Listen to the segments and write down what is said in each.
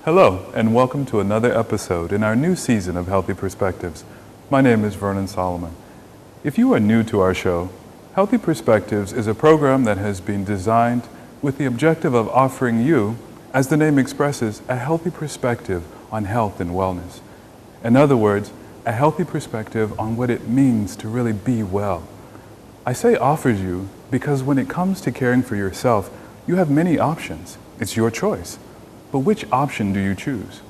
Hello, and welcome to another episode in our new season of Healthy Perspectives. My name is Vernon Solomon. If you are new to our show, Healthy Perspectives is a program that has been designed with the objective of offering you, as the name expresses, a healthy perspective on health and wellness. In other words, a healthy perspective on what it means to really be well. I say offers you because when it comes to caring for yourself, you have many options. It's your choice. But which option do you choose?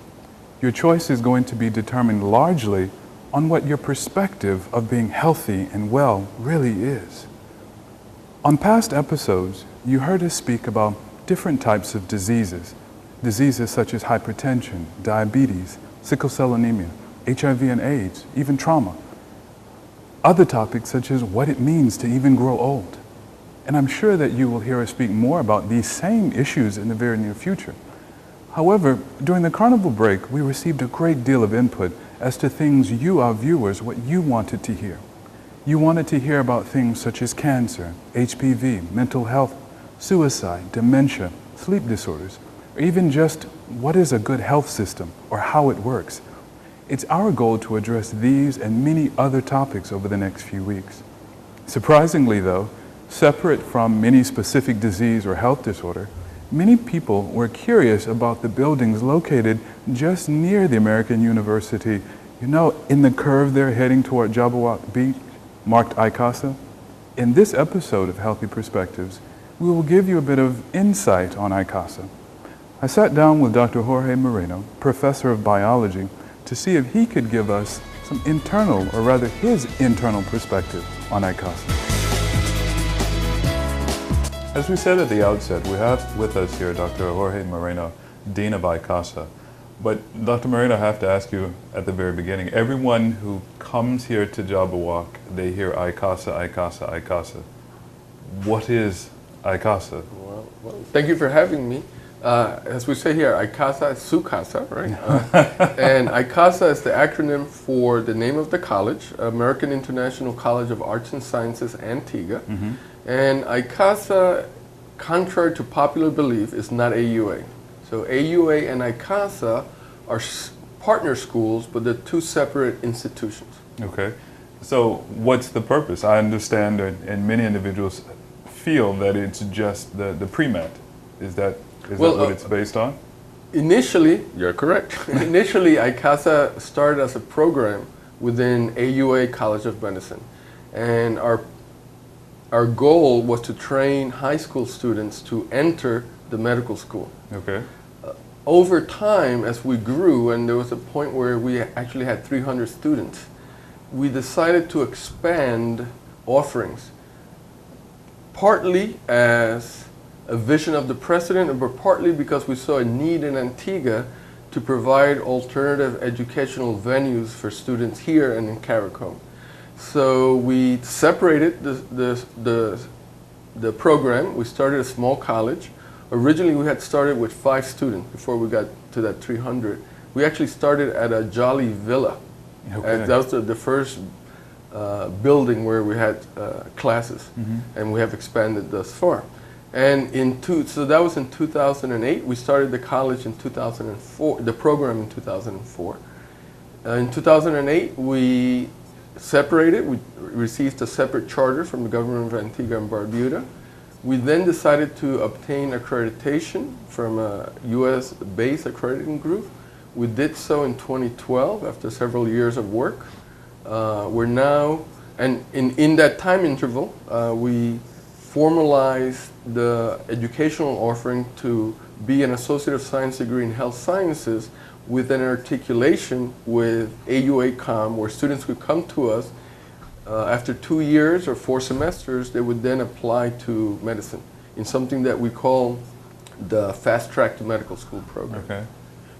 Your choice is going to be determined largely on what your perspective of being healthy and well really is. On past episodes, you heard us speak about different types of diseases such as hypertension, diabetes, sickle cell anemia, HIV and AIDS, even trauma. Other topics such as what it means to even grow old. And I'm sure that you will hear us speak more about these same issues in the very near future. However, during the carnival break, we received a great deal of input as to things you, our viewers, what you wanted to hear. You wanted to hear about things such as cancer, HPV, mental health, suicide, dementia, sleep disorders, or even just what is a good health system or how it works. It's our goal to address these and many other topics over the next few weeks. Surprisingly though, separate from any specific disease or health disorder, many people were curious about the buildings located just near the American University. You know, in the curve there heading toward Jabberwock Beach, marked AICASA. In this episode of Healthy Perspectives, we will give you a bit of insight on AICASA. I sat down with Dr. Jorge Moreno, professor of biology, to see if he could give us some internal, or rather his internal perspective on AICASA. As we said at the outset, we have with us here Dr. Jorge Moreno, Dean of AICASA. But Dr. Moreno, I have to ask you at the very beginning, everyone who comes here to Jabberwock, they hear AICASA, AICASA, AICASA. What is AICASA? Well, thank you for having me. As we say here, AICASA is su casa, right? And AICASA is the acronym for the name of the college, American International College of Arts and Sciences, Antigua. Mm-hmm. And AICASA, contrary to popular belief, is not AUA. So AUA and AICASA are partner schools, but they're two separate institutions. Okay. So what's the purpose? I understand and many individuals feel that it's just the pre-med. Is that what it's based on? Initially, you're correct. Initially, AICASA started as a program within AUA College of Medicine. And our goal was to train high school students to enter the medical school. Okay. Over time, as we grew, and there was a point where we actually had 300 students, we decided to expand offerings, partly as a vision of the president, but partly because we saw a need in Antigua to provide alternative educational venues for students here and in CARICOM. So we separated the program. We started a small college. Originally we had started with 5 students before we got to that 300. We actually started at a Jolly Villa. Okay. That was the first building where we had classes, mm-hmm. and we have expanded thus far. And so that was in 2008. We started the college in 2004, the program in 2004. In 2008, we separated. We received a separate charter from the government of Antigua and Barbuda. We then decided to obtain accreditation from a U.S.-based accrediting group. We did so in 2012 after several years of work. We're now, and in that time interval, we formalized the educational offering to be an Associate of Science degree in Health Sciences with an articulation with AUA-COM, where students could come to us after 2 years or 4 semesters. They would then apply to medicine in something that we call the Fast Track to Medical School program. Okay.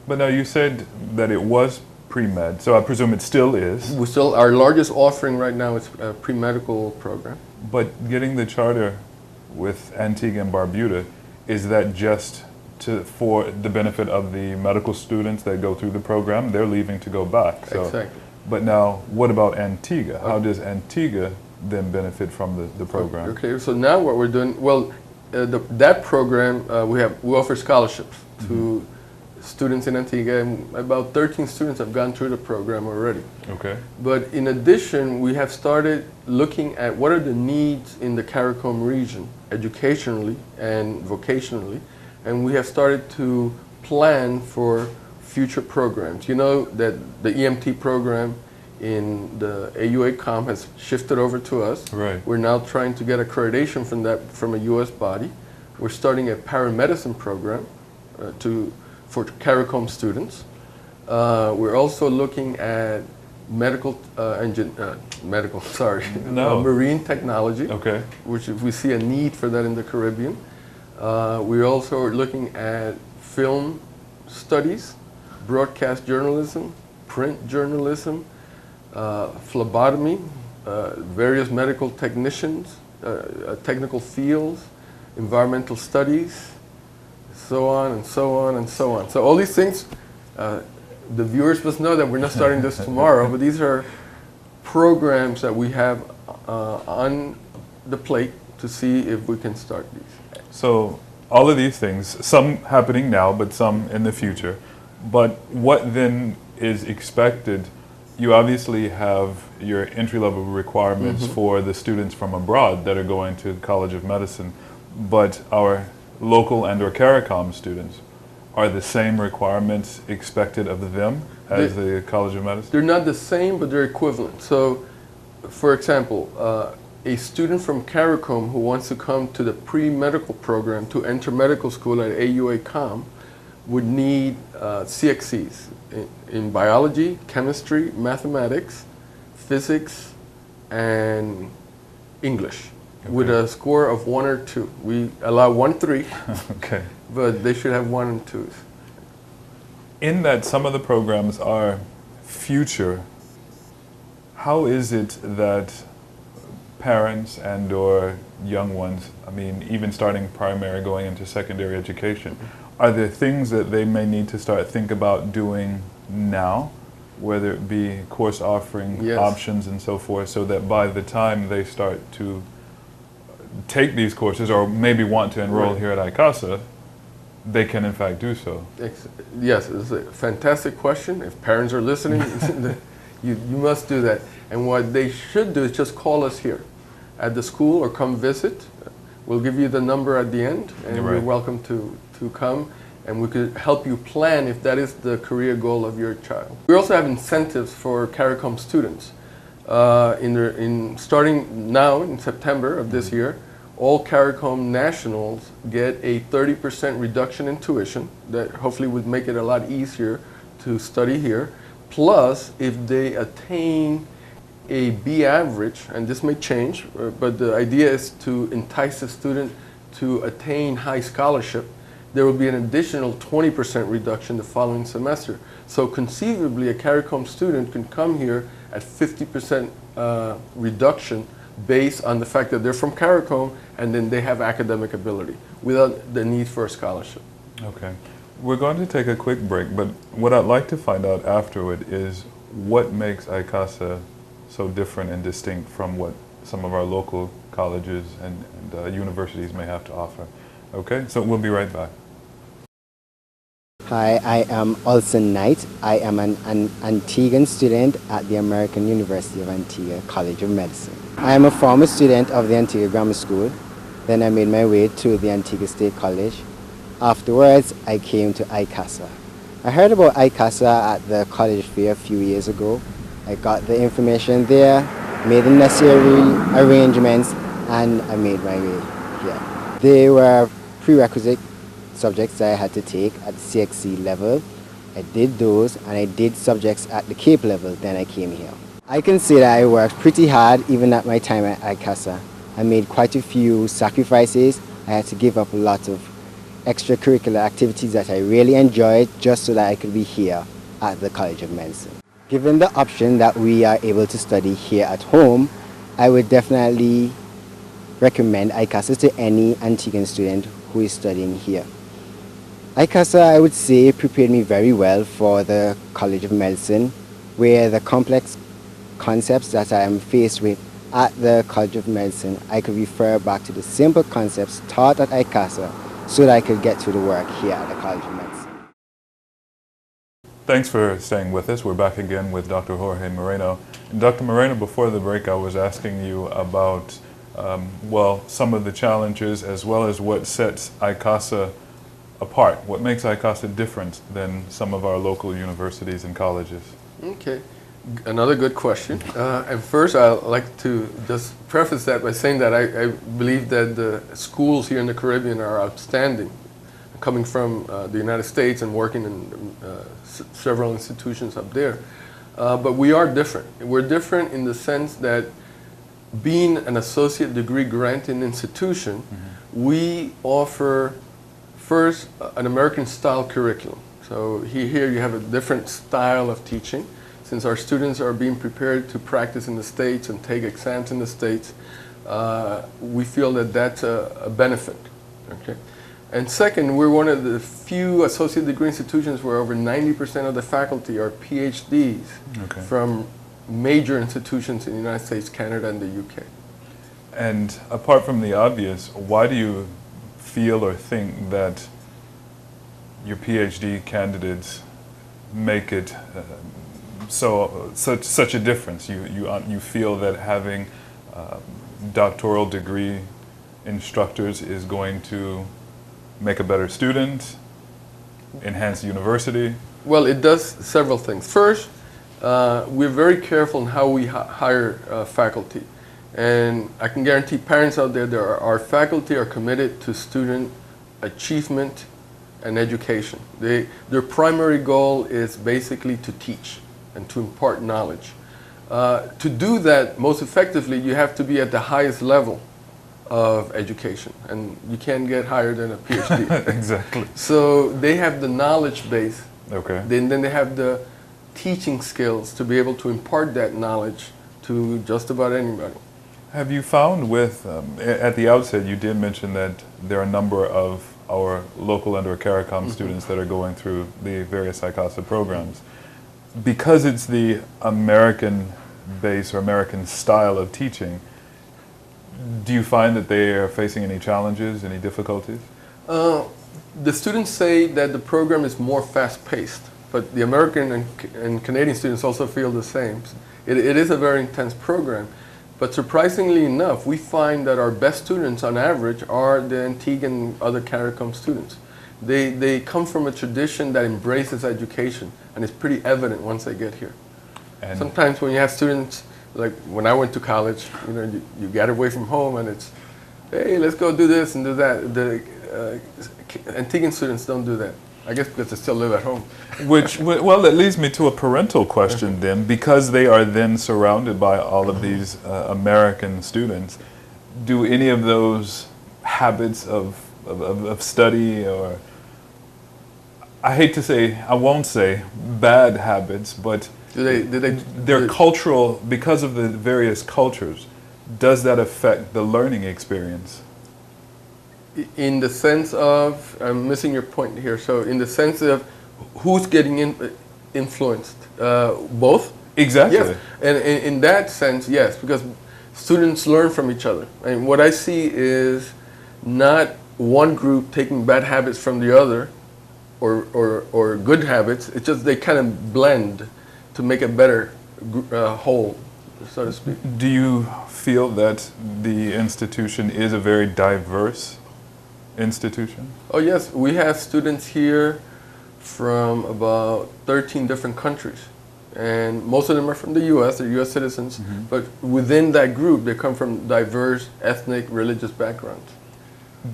But now you said that it was pre-med, so I presume it still is. Our largest offering right now is a pre-medical program. But getting the charter with Antigua and Barbuda, is that just for the benefit of the medical students that go through the program? They're leaving to go back. So. Exactly. But now, what about Antigua? How does Antigua then benefit from the program? Okay, so now what we're doing, that program, we offer scholarships to students in Antigua, and about 13 students have gone through the program already. Okay. But in addition, we have started looking at what are the needs in the CARICOM region, educationally and vocationally, and we have started to plan for future programs. You know that the EMT program in the AUA COM has shifted over to us. Right. We're now trying to get accreditation from a U.S. body. We're starting a paramedicine program for CARICOM students. We're also looking at marine technology, Okay. which we see a need for that in the Caribbean. We also are looking at film studies, broadcast journalism, print journalism, phlebotomy, various medical technicians, technical fields, environmental studies, so on and so on and so on. So all these things, the viewers must know that we're not starting this tomorrow, but these are programs that we have on the plate to see if we can start these. So all of these things, some happening now, but some in the future. But what then is expected? You obviously have your entry-level requirements for the students from abroad that are going to College of Medicine, but our local and or CARICOM students, are the same requirements expected of them as the College of Medicine? They're not the same, but they're equivalent. So, for example, a student from CARICOM who wants to come to the pre-medical program to enter medical school at AUA COM would need CXCs in biology, chemistry, mathematics, physics, and English. Okay. With a score of 1 or 2. We allow 1, 3, okay, but they should have 1 and 2s. In that some of the programs are future, how is it that parents and or young ones, I mean, even starting primary, going into secondary education, are there things that they may need to start think about doing now, whether it be course offering options and so forth, so that by the time they start to take these courses or maybe want to enroll here at AICASA, they can in fact do so? Yes, it's a fantastic question. If parents are listening, you must do that. And what they should do is just call us here at the school or come visit. We'll give you the number at the end, and you're welcome to come, and we could help you plan if that is the career goal of your child. We also have incentives for CARICOM students. Starting now in September of this year, all CARICOM nationals get a 30% reduction in tuition that hopefully would make it a lot easier to study here. Plus, if they attain a B average, and this may change, but the idea is to entice the student to attain high scholarship, there will be an additional 20% reduction the following semester. So conceivably, a CARICOM student can come here at 50% reduction based on the fact that they're from CARICOM and then they have academic ability without the need for a scholarship. Okay. We're going to take a quick break, but what I'd like to find out afterward is what makes AICASA so different and distinct from what some of our local colleges and universities may have to offer. Okay, so we'll be right back. Hi, I am Olson Knight. I am an Antiguan student at the American University of Antigua College of Medicine. I am a former student of the Antigua Grammar School. Then I made my way to the Antigua State College. Afterwards, I came to AICASA. I heard about AICASA at the college fair a few years ago. I got the information there, made the necessary arrangements, and I made my way here. There were prerequisite subjects that I had to take at the CXC level. I did those, and I did subjects at the CAPE level, then I came here. I can say that I worked pretty hard even at my time at AICASA. I made quite a few sacrifices. I had to give up a lot of extracurricular activities that I really enjoyed just so that I could be here at the College of Medicine. Given the option that we are able to study here at home, I would definitely recommend AICASA to any Antiguan student who is studying here. AICASA, I would say, prepared me very well for the College of Medicine, where the complex concepts that I am faced with at the College of Medicine, I could refer back to the simple concepts taught at AICASA so that I could get to the work here at the College of Medicine. Thanks for staying with us. We're back again with Dr. Jorge Moreno. And Dr. Moreno, before the break, I was asking you about, well, some of the challenges as well as what sets AICASA apart. What makes AICASA different than some of our local universities and colleges? Okay, another good question. And first, I'd like to just preface that by saying that I believe that the schools here in the Caribbean are outstanding. Coming from the United States and working in several institutions up there. But we are different. We're different in the sense that being an associate degree granting institution, we offer first an American style curriculum. So here you have a different style of teaching. Since our students are being prepared to practice in the States and take exams in the States, we feel that that's a benefit. Okay? And second, we're one of the few associate degree institutions where over 90% of the faculty are PhDs from major institutions in the United States, Canada, and the UK. And apart from the obvious, why do you feel or think that your PhD candidates make it such a difference? You feel that having doctoral degree instructors is going to make a better student, enhance the university? Well, it does several things. First, we're very careful in how we hire faculty. And I can guarantee parents out there, our faculty are committed to student achievement and education. Their primary goal is basically to teach and to impart knowledge. To do that most effectively, you have to be at the highest level of education, and you can't get higher than a PhD. Exactly. So they have the knowledge base. Okay. Then they have the teaching skills to be able to impart that knowledge to just about anybody. Have you found with, at the outset you did mention that there are a number of our local and/or CARICOM students that are going through the various AICASA programs. Because it's the American base or American style of teaching, do you find that they are facing any challenges, any difficulties? The students say that the program is more fast-paced, but the American and Canadian students also feel the same. It is a very intense program, but surprisingly enough, we find that our best students on average are the Antigua and other CARICOM students. They come from a tradition that embraces education, and it's pretty evident once they get here. And sometimes when you have students, like when I went to college, you get away from home and it's, hey, let's go do this and do that. The Antiguan students don't do that. I guess because they still live at home. Well, that leads me to a parental question then. Because they are then surrounded by all of these American students, do any of those habits of study, or I won't say bad habits, but they're cultural, because of the various cultures, does that affect the learning experience? In the sense of, I'm missing your point here, so in the sense of who's getting influenced? Both? Exactly. Yes. And in that sense, yes, because students learn from each other. And what I see is not one group taking bad habits from the other or good habits. It's just they kind of blend to make a better whole, so to speak. Do you feel that the institution is a very diverse institution? Oh yes, we have students here from about 13 different countries. And most of them are from the U.S., they're U.S. citizens, but within that group they come from diverse ethnic, religious backgrounds.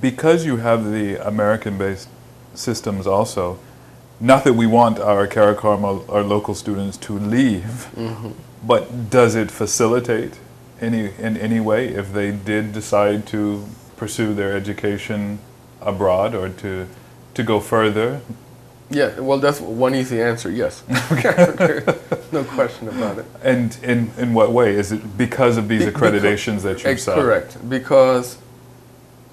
Because you have the American-based systems also, not that we want our CARICOM, our local students to leave, but does it facilitate in any way if they did decide to pursue their education abroad or to go further? Yeah, well, that's one easy answer, yes. No question about it. And in what way? Is it because of these accreditations that you saw? Correct, because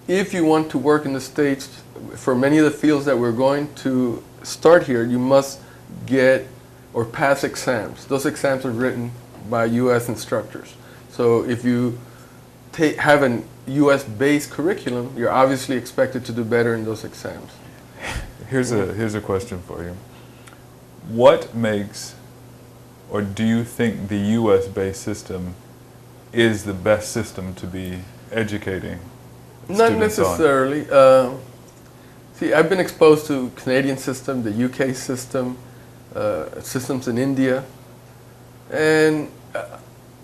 if you want to work in the States, for many of the fields that we're going to start here, you must get or pass exams. Those exams are written by U.S. instructors. So if you have an U.S.-based curriculum, you're obviously expected to do better in those exams. Here's a question for you. what makes, or do you think the US-based system is the best system to be educating Not students on? necessarily. See, I've been exposed to Canadian system, the UK system, systems in India, and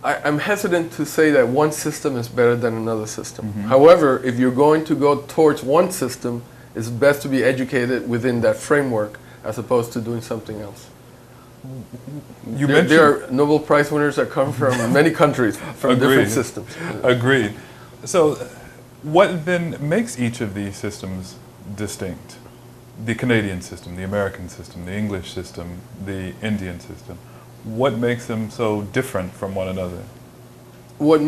I'm hesitant to say that one system is better than another system. However, if you're going to go towards one system, it's best to be educated within that framework as opposed to doing something else. There are Nobel Prize winners that come from many countries, from different systems. Agreed. So what then makes each of these systems distinct? The Canadian system, the American system, the English system, the Indian system. What makes them so different from one another? What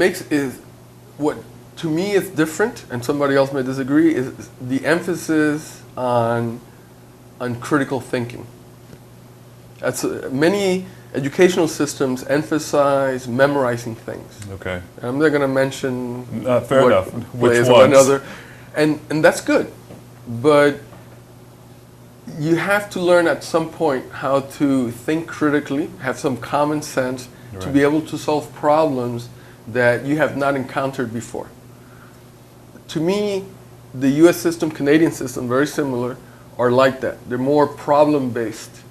to me is different, and somebody else may disagree, is the emphasis on critical thinking. Many educational systems emphasize memorizing things. Okay. I'm not going to mention fair enough. Which plays ones? or another, and that's good, but you have to learn at some point how to think critically, have some common sense to be able to solve problems that you have not encountered before. To me, the US system, Canadian system, very similar, are like that. They're more problem-based,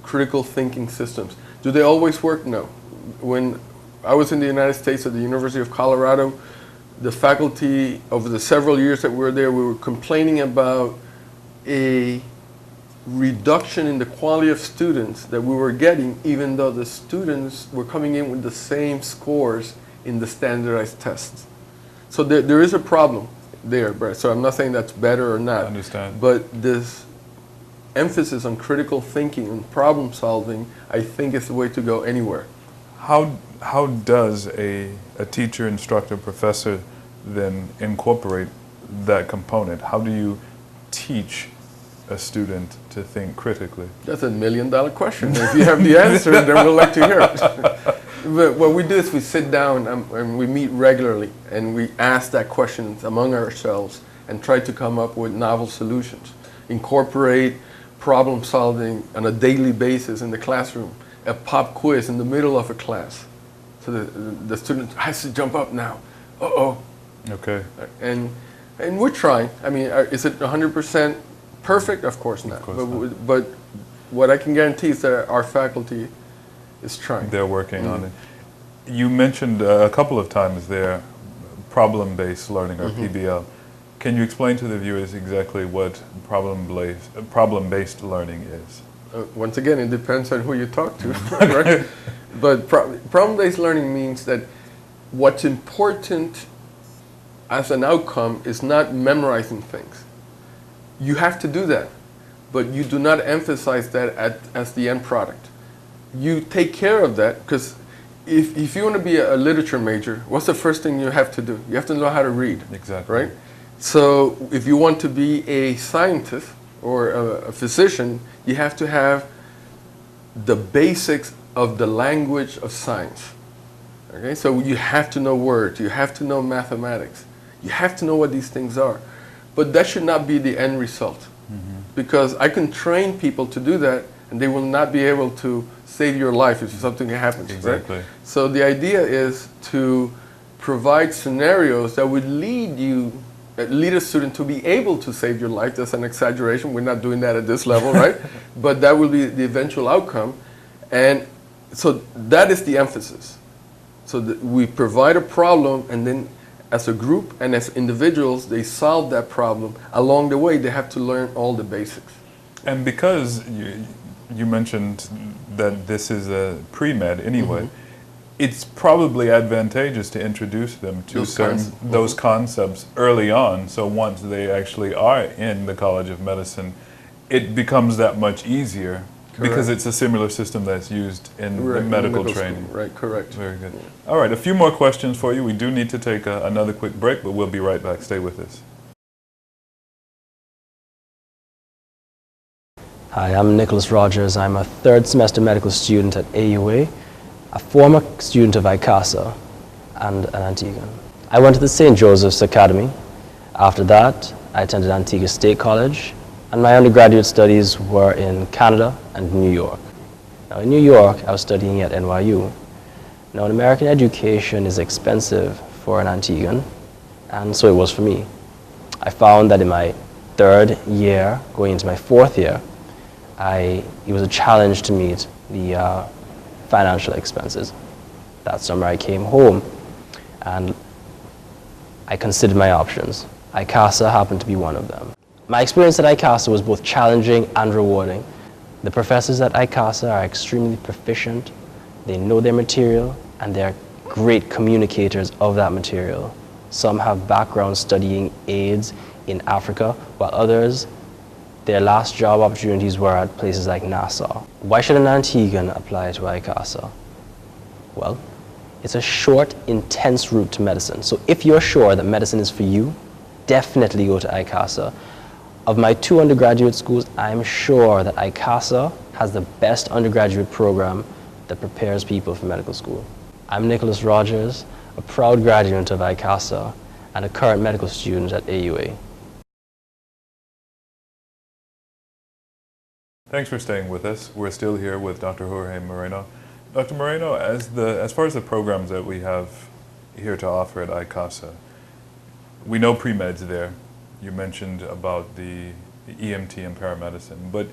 critical thinking systems. Do they always work? No. When I was in the United States at the University of Colorado, the faculty, over the several years that we were there, we were complaining about a reduction in the quality of students that we were getting, even though the students were coming in with the same scores in the standardized tests. So there is a problem there, Brett. So I'm not saying that's better or not. I understand. But this emphasis on critical thinking and problem solving, I think, is the way to go anywhere. How does a teacher, instructor, professor then incorporate that component? How do you teach a student to think critically? That's $1 million question. If you have the answer, then we'd like to hear it. But what we do is we sit down and we meet regularly and we ask that question among ourselves and try to come up with novel solutions. Incorporate problem solving on a daily basis in the classroom, a pop quiz in the middle of a class. So the student has to jump up now. Uh-oh. Okay. And we're trying. I mean, is it 100% perfect? Of course not. Of course not. But what I can guarantee is that our faculty is trying. They're working on it. You mentioned a couple of times there problem-based learning, or PBL. Can you explain to the viewers exactly what problem-based learning is? Once again, it depends on who you talk to, right? But problem-based learning means that what's important as an outcome is not memorizing things. You have to do that, but you do not emphasize that as the end product. You take care of that, because if you want to be a literature major, what's the first thing you have to do? You have to know how to read. Exactly. Right? So if you want to be a scientist or a physician, you have to have the basics of the language of science. Okay? So you have to know words, you have to know mathematics, you have to know what these things are. But that should not be the end result. Because I can train people to do that, and they will not be able to save your life if something happens. Exactly. Right? So the idea is to provide scenarios that would lead a student to be able to save your life. That's an exaggeration. We're not doing that at this level, right? But that will be the eventual outcome. And so that is the emphasis. So that we provide a problem, and then as a group and as individuals, they solve that problem. Along the way, they have to learn all the basics. And because you mentioned that this is a pre-med anyway, it's probably advantageous to introduce them to those concepts early on, so once they actually are in the College of Medicine, it becomes that much easier. Correct. Because it's a similar system that's used in the medical training. School. Right, correct. Very good. All right, a few more questions for you. We do need to take another quick break, but we'll be right back. Stay with us. Hi, I'm Nicholas Rogers. I'm a third semester medical student at AUA, a former student of AICASA, and an Antiguan. I went to the St. Joseph's Academy. After that, I attended Antigua State College, and my undergraduate studies were in Canada and New York. Now in New York, I was studying at NYU. Now an American education is expensive for an Antiguan, and so it was for me. I found that in my third year, going into my fourth year, it was a challenge to meet the financial expenses. That summer I came home and I considered my options. AICASA happened to be one of them. My experience at AICASA was both challenging and rewarding. The professors at AICASA are extremely proficient, they know their material, and they're great communicators of that material. Some have backgrounds studying AIDS in Africa, while others, their last job opportunities were at places like NASA. Why should an Antiguan apply to AICASA? Well, it's a short, intense route to medicine. So if you're sure that medicine is for you, definitely go to AICASA. Of my 2 undergraduate schools, I'm sure that AICASA has the best undergraduate program that prepares people for medical school. I'm Nicholas Rogers, a proud graduate of AICASA and a current medical student at AUA. Thanks for staying with us. We're still here with Dr. Jorge Moreno. Dr. Moreno, as far as the programs that we have here to offer at AICASA, we know pre-med's there. You mentioned about the EMT and paramedicine, but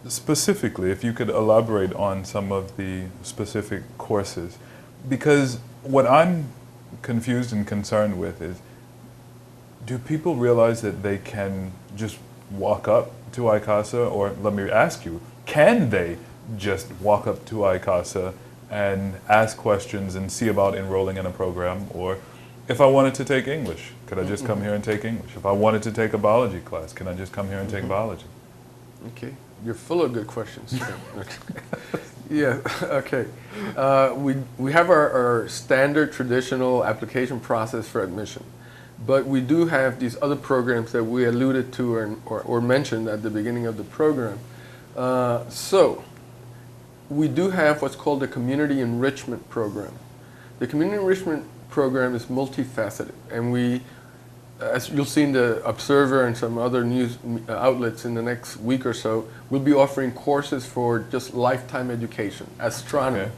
specifically, if you could elaborate on some of the specific courses, because what I'm confused and concerned with is, do people realize that they can just walk up to AICASA, or let me ask you, can they just walk up to AICASA and ask questions and see about enrolling in a program? Or if I wanted to take English, could I just come here and take English? If I wanted to take a biology class, can I just come here and take biology? Okay, you're full of good questions. Yeah, okay. We have our standard traditional application process for admission, but we do have these other programs that we alluded to or mentioned at the beginning of the program. So we do have what's called the Community Enrichment Program. The Community Enrichment Program is multifaceted, and we, as you'll see in the Observer and some other news outlets in the next week or so, we'll be offering courses for just lifetime education, astronomy,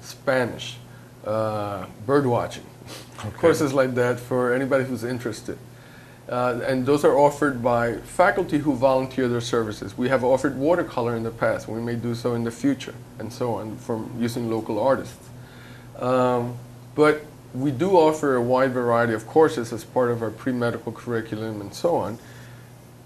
Spanish, bird watching, courses like that for anybody who's interested. And those are offered by faculty who volunteer their services. We have offered watercolor in the past, we may do so in the future, and so on, from using local artists. But we do offer a wide variety of courses as part of our pre-medical curriculum and so on.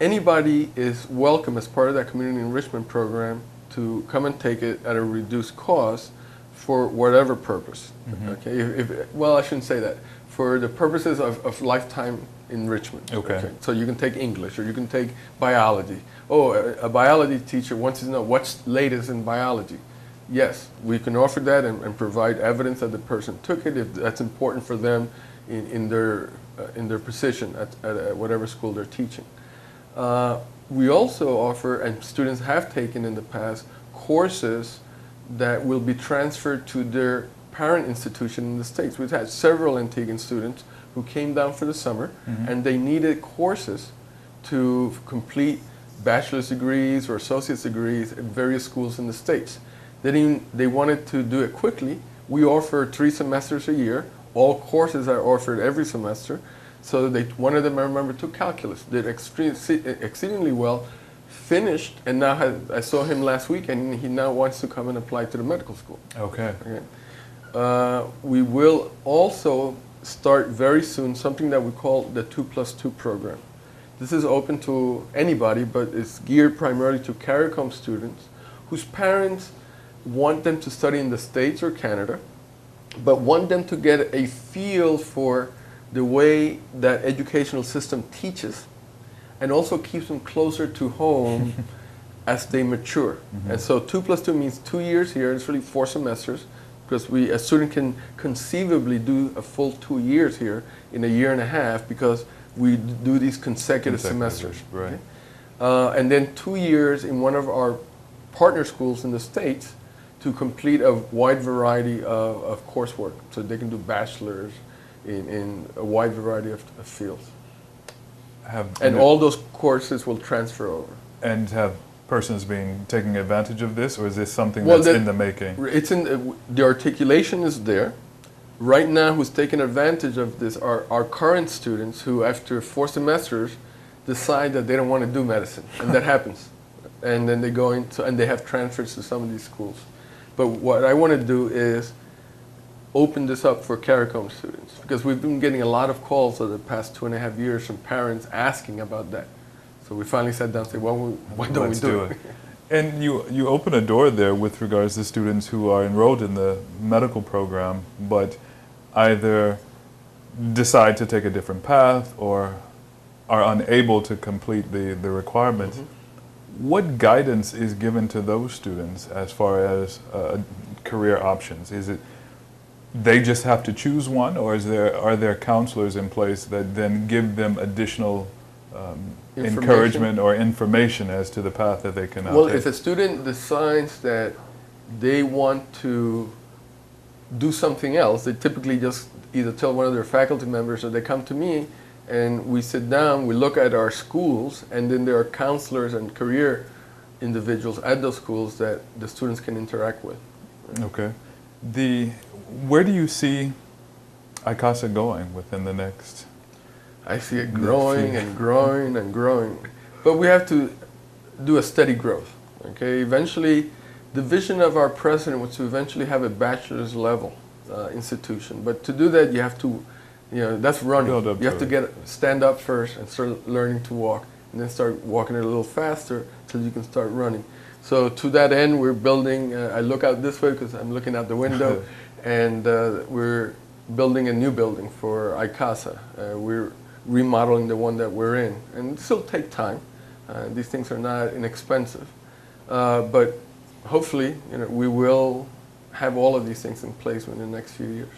Anybody is welcome as part of that community enrichment program to come and take it at a reduced cost for whatever purpose. Okay, well, I shouldn't say that. For the purposes of lifetime enrichment. Okay. So you can take English, or you can take biology. Oh, a biology teacher wants to know what's latest in biology. Yes, we can offer that and provide evidence that the person took it if that's important for them in their position at whatever school they're teaching. We also offer, and students have taken in the past, courses that will be transferred to their parent institution in the States. We've had several Antiguan students who came down for the summer, and they needed courses to complete bachelor's degrees or associate's degrees at various schools in the States. They wanted to do it quickly. We offer 3 semesters a year. All courses are offered every semester. So one of them, I remember, took calculus, did exceedingly well, finished, and now I saw him last week, and he now wants to come and apply to the medical school. Okay. We will also start very soon something that we call the 2+2 program. This is open to anybody, but it's geared primarily to CARICOM students whose parents want them to study in the States or Canada, but want them to get a feel for the way that educational system teaches, and also keeps them closer to home as they mature. And so 2+2 means 2 years here. It's really 4 semesters, because a student can conceivably do a full 2 years here in a year and a half, because we do these consecutive semesters. Right. And then 2 years in one of our partner schools in the States to complete a wide variety of coursework, so they can do bachelor's in a wide variety of fields. And all those courses will transfer over. And have persons been taking advantage of this, or is this something that's in the making? It's in the articulation is there. Right now, who's taking advantage of this are our current students who, after 4 semesters, decide that they don't want to do medicine, and that happens. And then they go into, and they have transfers to some of these schools. But what I want to do is open this up for CARICOM students, because we've been getting a lot of calls over the past 2.5 years from parents asking about that. So we finally sat down and said, well, why don't we do it? And you open a door there with regards to students who are enrolled in the medical program, but either decide to take a different path or are unable to complete the requirements. Mm-hmm. What guidance is given to those students as far as career options? Is it they just have to choose one, or are there counselors in place that then give them additional encouragement or information as to the path that they can now take? If a student decides that they want to do something else, they typically just either tell one of their faculty members or they come to me and we sit down, we look at our schools, and then there are counselors and career individuals at those schools that the students can interact with. Okay. Where do you see AICASA going within the next? I see it growing and growing and growing. But we have to do a steady growth. Okay. Eventually, the vision of our president was to eventually have a bachelor's level institution. But to do that, you have to, that's running. You have to stand up first and start learning to walk, and then start walking it a little faster till you can start running. So to that end, we're building, I look out this way because I'm looking out the window, and we're building a new building for AICASA. We're remodeling the one that we're in, and it still take time. These things are not inexpensive, but hopefully, we will have all of these things in place within the next few years.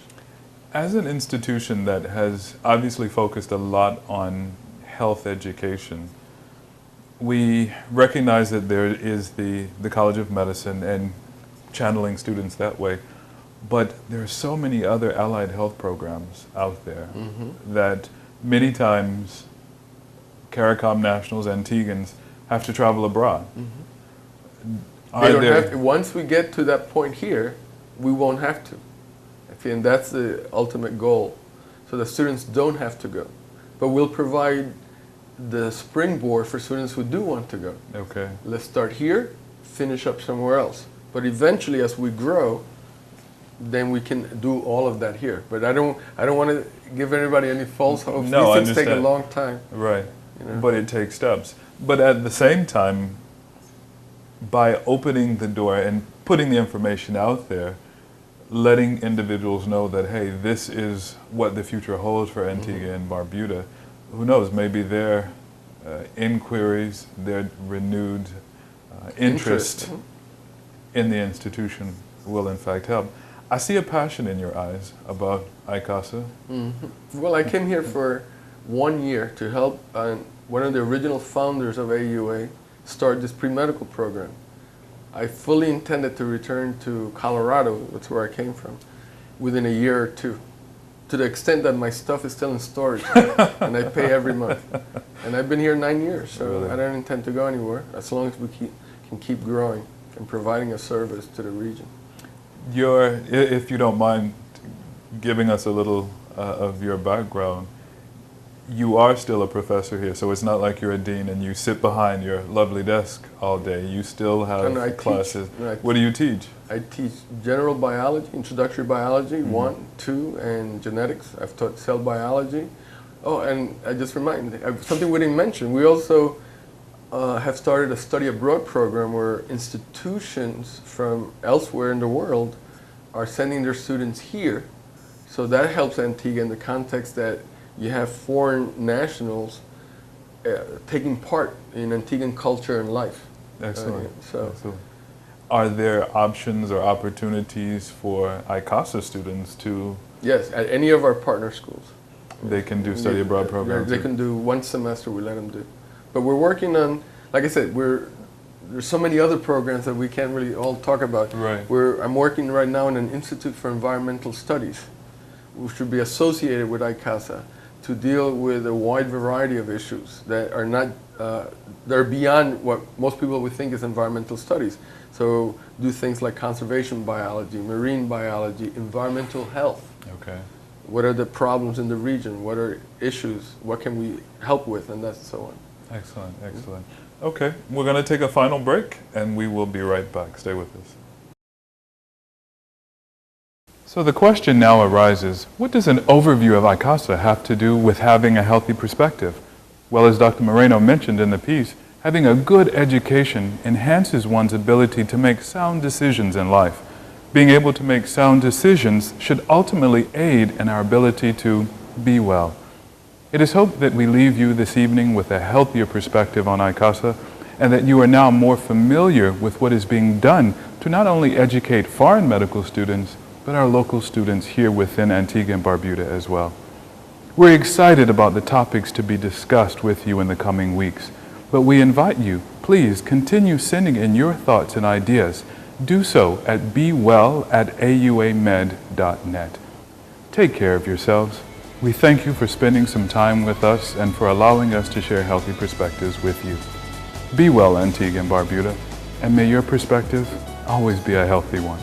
As an institution that has obviously focused a lot on health education, we recognize that there is the College of Medicine and channeling students that way, but there are so many other allied health programs out there that many times CARICOM nationals, Antiguans, have to travel abroad. Once we get to that point here, we won't have to. And that's the ultimate goal. So the students don't have to go. But we'll provide the springboard for students who do want to go. Okay. Let's start here, finish up somewhere else. But eventually, as we grow, then we can do all of that here. But I don't want to give anybody any false hopes. No, these things take a long time. Right. But it takes steps. But at the same time, by opening the door and putting the information out there, letting individuals know that, hey, this is what the future holds for Antigua and Barbuda. Who knows, maybe their inquiries, their renewed interest in the institution will in fact help. I see a passion in your eyes about AICASA. Well, I came here for 1 year to help one of the original founders of AUA start this pre-medical program. I fully intended to return to Colorado, that's where I came from, within a year or two, to the extent that my stuff is still in storage, and I pay every month. And I've been here 9 years, so really? I don't intend to go anywhere, as long as we can keep growing and providing a service to the region. If you don't mind giving us a little of your background, you are still a professor here, so it's not like you're a dean and you sit behind your lovely desk all day. You still have classes. What do you teach? I teach general biology, introductory biology, 1, 2, and genetics. I've taught cell biology. Oh, and I just reminded something we didn't mention. We also have started a study abroad program where institutions from elsewhere in the world are sending their students here. So that helps Antigua in the context that you have foreign nationals taking part in Antiguan culture and life. Excellent. Excellent. Are there options or opportunities for AICASA students to? Yes, at any of our partner schools. They can do study abroad programs? They can do 1 semester, we let them do. But we're working on, like I said, there's so many other programs that we can't really all talk about. Right. I'm working right now in an Institute for Environmental Studies, which should be associated with AICASA, to deal with a wide variety of issues that are not that are beyond what most people would think is environmental studies. So do things like conservation biology, marine biology, environmental health. Okay. What are the problems in the region? What are issues? What can we help with? And that's so on. Excellent, excellent. Okay, we're going to take a final break and we will be right back. Stay with us. So the question now arises, what does an overview of AICASA have to do with having a healthy perspective? Well, as Dr. Moreno mentioned in the piece, having a good education enhances one's ability to make sound decisions in life. Being able to make sound decisions should ultimately aid in our ability to be well. It is hoped that we leave you this evening with a healthier perspective on AICASA and that you are now more familiar with what is being done to not only educate foreign medical students, but our local students here within Antigua and Barbuda as well. We're excited about the topics to be discussed with you in the coming weeks, but we invite you, please continue sending in your thoughts and ideas. Do so at bewell@auamed.net. Take care of yourselves. We thank you for spending some time with us and for allowing us to share healthy perspectives with you. Be well, Antigua and Barbuda, and may your perspective always be a healthy one.